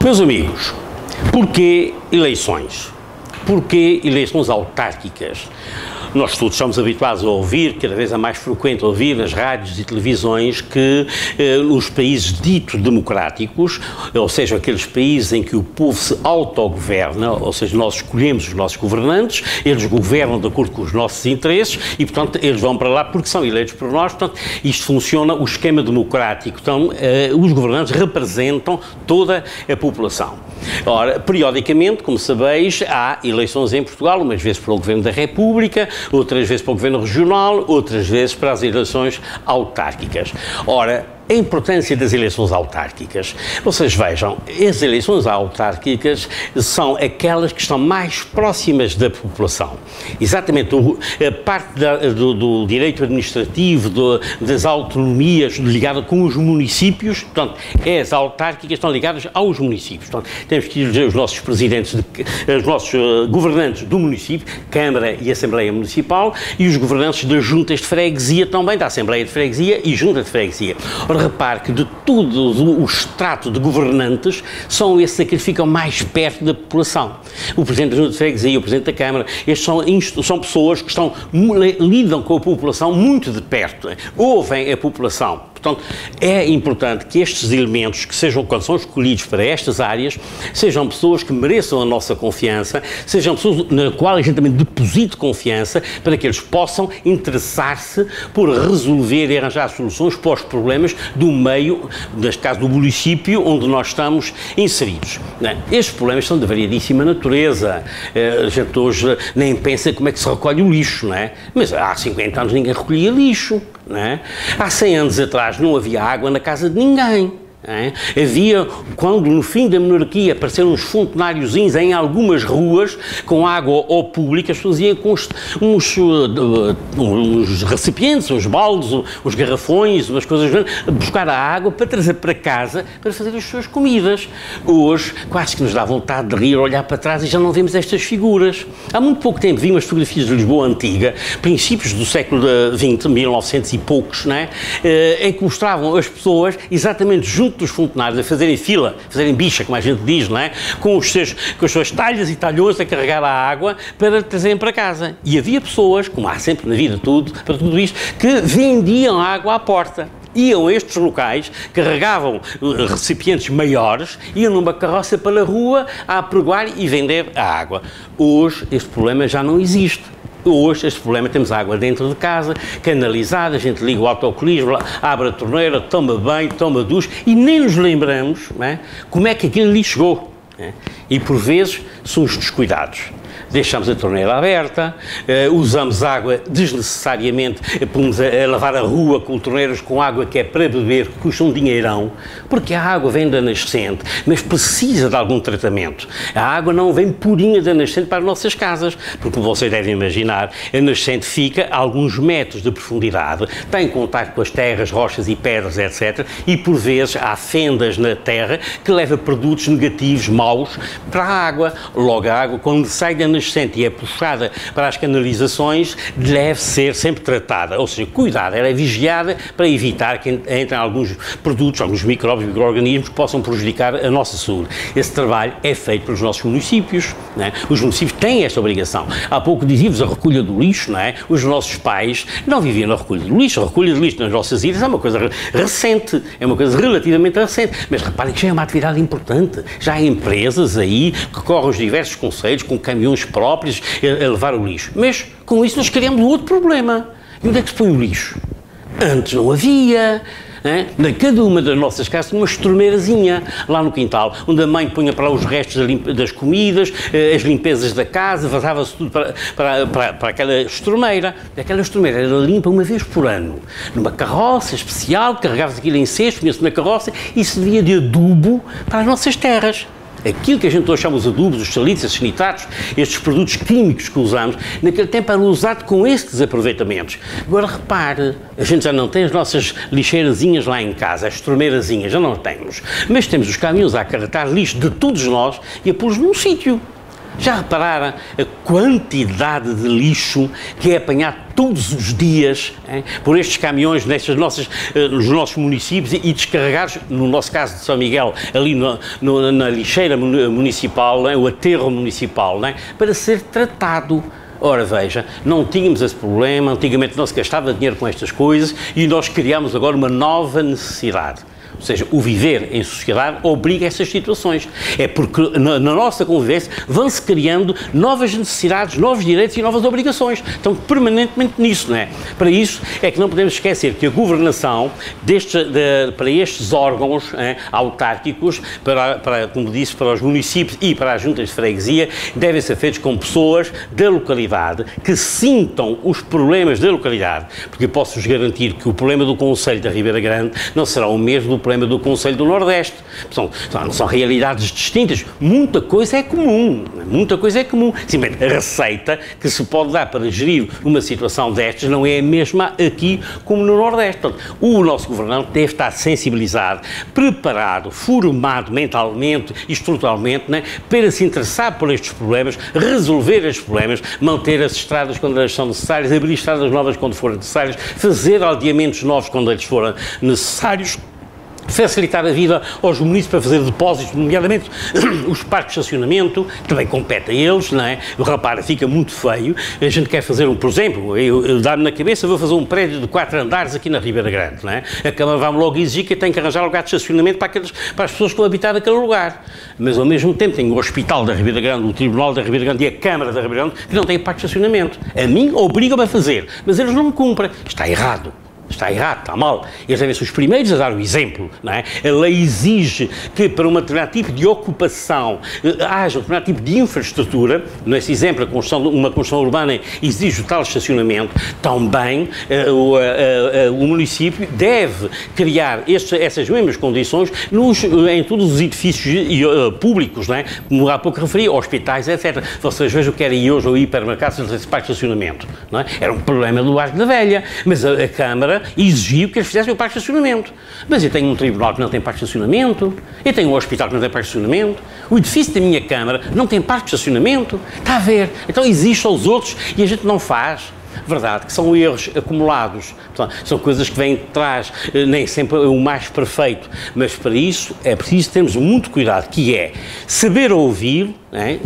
Meus amigos, porquê eleições? Porquê eleições autárquicas? Nós todos estamos habituados a ouvir, cada vez é mais frequente ouvir nas rádios e televisões que nos países ditos democráticos, ou seja, aqueles países em que o povo se autogoverna, ou seja, nós escolhemos os nossos governantes, eles governam de acordo com os nossos interesses e, portanto, eles vão para lá porque são eleitos por nós, portanto, isto funciona, o esquema democrático, então, os governantes representam toda a população. Ora, periodicamente, como sabeis, há eleições em Portugal, umas vezes para o Governo da República, outras vezes para o Governo Regional, outras vezes para as eleições autárquicas. Ora, a importância das eleições autárquicas. Vocês vejam, as eleições autárquicas são aquelas que estão mais próximas da população. Exatamente, a parte do direito administrativo, das autonomias ligada com os municípios, portanto, as autárquicas estão ligadas aos municípios. Portanto, temos que eleger os nossos presidentes, os nossos governantes do município, Câmara e Assembleia Municipal, e os governantes das juntas de freguesia também, da Assembleia de Freguesia e Junta de Freguesia. Repare que de todo o extrato de governantes são esses aqueles que ficam mais perto da população. O Presidente da Junta de Freguesia e o Presidente da Câmara, estes são pessoas que lidam com a população muito de perto, ouvem a população. Portanto, é importante que estes elementos, que sejam, quando são escolhidos para estas áreas, sejam pessoas que mereçam a nossa confiança, sejam pessoas na qual a gente também deposite confiança, para que eles possam interessar-se por resolver e arranjar soluções para os problemas do meio, neste caso do município, onde nós estamos inseridos. Estes problemas são de variadíssima natureza. A gente hoje nem pensa como é que se recolhe o lixo, não é? Mas há 50 anos ninguém recolhia lixo. Não é? Há 100 anos atrás não havia água na casa de ninguém. Havia, quando no fim da monarquia apareceram uns fontenáriozinhos em algumas ruas com água ao público, as pessoas iam com uns recipientes, uns baldes, uns garrafões, umas coisas, buscar a água para trazer para casa para fazer as suas comidas. Hoje quase que nos dá vontade de rir, olhar para trás e já não vemos estas figuras. Há muito pouco tempo vi umas fotografias de Lisboa antiga, princípios do século XX, 1900 e poucos, não é? Em que mostravam as pessoas exatamente junto dos fontenários a fazerem fila, fazerem bicha, como a gente diz, não é? Com as suas talhas e talhões a carregar a água para trazerem para casa. E havia pessoas, como há sempre na vida para tudo isto, que vendiam água à porta. Iam a estes locais, carregavam recipientes maiores, iam numa carroça pela rua a apregoar e vender a água. Hoje este problema já não existe. Hoje, este problema, temos água dentro de casa, canalizada, a gente liga o autocolismo, abre a torneira, toma banho, toma duche e nem nos lembramos, não é, como é que aquilo ali chegou. Não é? E, por vezes, somos descuidados. Deixamos a torneira aberta, usamos água desnecessariamente, pomos a lavar a rua com torneiras com água que é para beber, que custa um dinheirão, porque a água vem da nascente, mas precisa de algum tratamento. A água não vem purinha da nascente para as nossas casas, porque, como vocês devem imaginar, a nascente fica a alguns metros de profundidade, tem contacto com as terras, rochas e pedras, etc. E, por vezes, há fendas na terra que levam produtos negativos, maus, para a água. Logo, a água, quando sai da nascente e é puxada para as canalizações, deve ser sempre tratada, ou seja, cuidada, ela é vigiada para evitar que entrem alguns produtos, alguns micróbios, micro-organismos que possam prejudicar a nossa saúde. Esse trabalho é feito pelos nossos municípios, não é? Os municípios têm esta obrigação. Há pouco dizíamos a recolha do lixo, não é? Os nossos pais não viviam na recolha do lixo. A recolha do lixo nas nossas ilhas é uma coisa recente, é uma coisa relativamente recente, mas reparem que já é uma atividade importante. Já há empresas aí que correm os diversos concelhos com caminhões próprios a levar o lixo. Mas, com isso, nós criamos um outro problema. E onde é que se põe o lixo? Antes não havia. Na cada uma das nossas casas tinha uma estorneirazinha lá no quintal, onde a mãe punha para lá os restos das comidas, as limpezas da casa, vazava-se tudo para aquela estorneira. Aquela estorneira era limpa uma vez por ano, numa carroça especial, carregava-se aquilo em cesto, punha-se na carroça e servia de adubo para as nossas terras. Aquilo que a gente hoje chama os adubos, os salitres, os nitratos, estes produtos químicos que usamos, naquele tempo era usado com estes aproveitamentos. Agora repare, a gente já não tem as nossas lixeirazinhas lá em casa, as torneirazinhas, já não temos. Mas temos os caminhões a acarretar lixo de todos nós e a pô-los num sítio. Já repararam a quantidade de lixo que é apanhado todos os dias por estes caminhões nos nossos municípios e descarregados, no nosso caso de São Miguel, ali na lixeira municipal, o aterro municipal, para ser tratado. Ora, veja, não tínhamos esse problema, antigamente não se gastava dinheiro com estas coisas e nós criamos agora uma nova necessidade. Ou seja, o viver em sociedade obriga a essas situações. É porque na nossa convivência vão-se criando novas necessidades, novos direitos e novas obrigações. Estão permanentemente nisso, não é? Para isso é que não podemos esquecer que a governação para estes órgãos autárquicos, como disse, para os municípios e para as juntas de freguesia, devem ser feitos com pessoas da localidade que sintam os problemas da localidade. Porque posso-vos garantir que o problema do Conselho da Ribeira Grande não será o mesmo do problema do Conselho do Nordeste. São realidades distintas. Muita coisa é comum. Muita coisa é comum. Simplesmente a receita que se pode dar para gerir uma situação destas não é a mesma aqui como no Nordeste. Portanto, o nosso governante deve estar sensibilizado, preparado, formado mentalmente e estruturalmente, para se interessar por estes problemas, resolver estes problemas, manter as estradas quando elas são necessárias, abrir estradas novas quando forem necessárias, fazer aldeamentos novos quando eles forem necessários, facilitar a vida aos municípios para fazer depósitos, nomeadamente os parques de estacionamento, também compete a eles, não é? Repara, fica muito feio, a gente quer fazer por exemplo, eu dá-me na cabeça, vou fazer um prédio de 4 andares aqui na Ribeira Grande, não é? A Câmara vai-me logo exigir que eu tenho que arranjar lugar de estacionamento para as pessoas que vão habitar aquele lugar, mas ao mesmo tempo tenho o Hospital da Ribeira Grande, o Tribunal da Ribeira Grande e a Câmara da Ribeira Grande que não têm parque de estacionamento. A mim obrigam-me a fazer, mas eles não me cumprem. Está errado. Está errado, está mal. Eles devem ser os primeiros a dar o exemplo, não é? A lei exige que para um determinado tipo de ocupação haja um determinado tipo de infraestrutura. Nesse exemplo, uma construção urbana exige o tal estacionamento. Também o município deve criar essas mesmas condições em todos os edifícios públicos, não é? Como há pouco referi, hospitais, etc. Vocês vejam o que era hoje o hipermercado sem parque de estacionamento, não é? Era um problema do Arco da Velha, mas a Câmara exigiu que eles fizessem o parque de estacionamento. Mas eu tenho um tribunal que não tem parque de estacionamento, eu tenho um hospital que não tem parque de estacionamento, o edifício da minha Câmara não tem parque de estacionamento. Está a ver? Então existe aos outros e a gente não faz. Verdade, que são erros acumulados, portanto, são coisas que vêm de trás, nem sempre o mais perfeito, mas para isso é preciso termos muito cuidado, que é saber ouvir,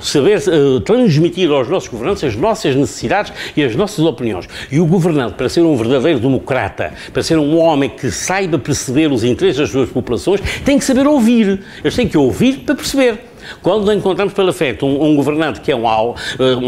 saber transmitir aos nossos governantes as nossas necessidades e as nossas opiniões. E o governante, para ser um verdadeiro democrata, para ser um homem que saiba perceber os interesses das suas populações, tem que saber ouvir. Eles têm que ouvir para perceber. Quando encontramos pela frente um governante que é um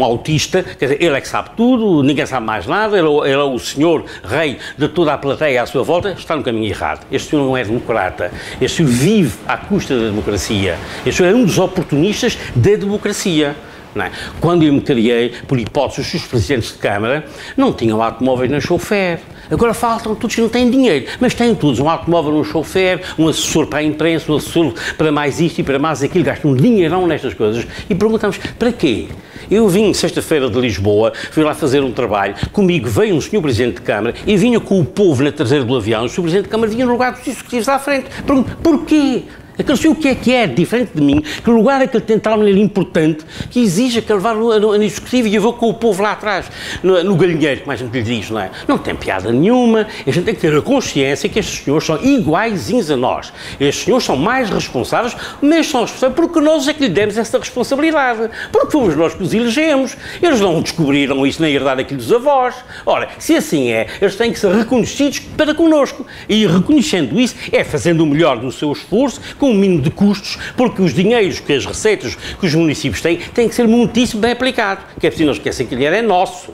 autista, quer dizer, ele é que sabe tudo, ninguém sabe mais nada, ele é o senhor rei de toda a plateia à sua volta, está no caminho errado. Este senhor não é democrata, este senhor vive à custa da democracia, este senhor é um dos oportunistas da democracia. Não é? Quando eu me criei, por hipótese, os presidentes de Câmara não tinham automóveis nem chofer. Agora faltam todos que não têm dinheiro, mas têm todos um automóvel, um chofer, um assessor para a imprensa, um assessor para mais isto e para mais aquilo, gastam um dinheirão nestas coisas e perguntamos, para quê? Eu vim sexta-feira de Lisboa, fui lá fazer um trabalho, comigo veio um senhor Presidente de Câmara e vinha com o povo na traseira do avião, o senhor Presidente de Câmara vinha no lugar dos executivos à frente. Pergunto, porquê? Aquele senhor o que é, diferente de mim, que lugar é que ele tem tal maneira importante que exija que ele vá no executivo e eu vou com o povo lá atrás, no galinheiro, como a gente lhe diz, não é? Não tem piada nenhuma, a gente tem que ter a consciência que estes senhores são iguaizinhos a nós. Estes senhores são mais responsáveis, mas são responsáveis porque nós é que lhe demos essa responsabilidade, porque fomos nós que os elegemos. Eles não descobriram isso na herdade aqui dos avós. Ora, se assim é, eles têm que ser reconhecidos para connosco e reconhecendo isso é fazendo o melhor do seu esforço, com um mínimo de custos, porque os dinheiros, que as receitas que os municípios têm que ser muitíssimo bem aplicado, que é preciso não esquecer que o dinheiro é nosso.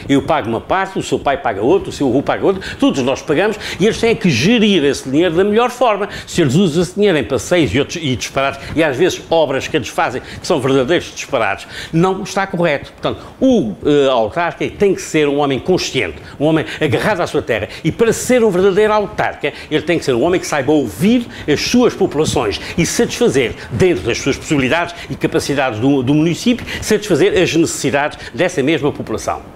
Eu pago uma parte, o seu pai paga outra, o seu avô paga outra, todos nós pagamos e eles têm que gerir esse dinheiro da melhor forma. Se eles usam esse dinheiro em passeios e disparates, e às vezes obras que eles fazem que são verdadeiros disparates, não está correto. Portanto, o autarca tem que ser um homem consciente, um homem agarrado à sua terra e para ser um verdadeiro autarca, ele tem que ser um homem que saiba ouvir as suas populações e satisfazer, dentro das suas possibilidades e capacidades do município, satisfazer as necessidades dessa mesma população.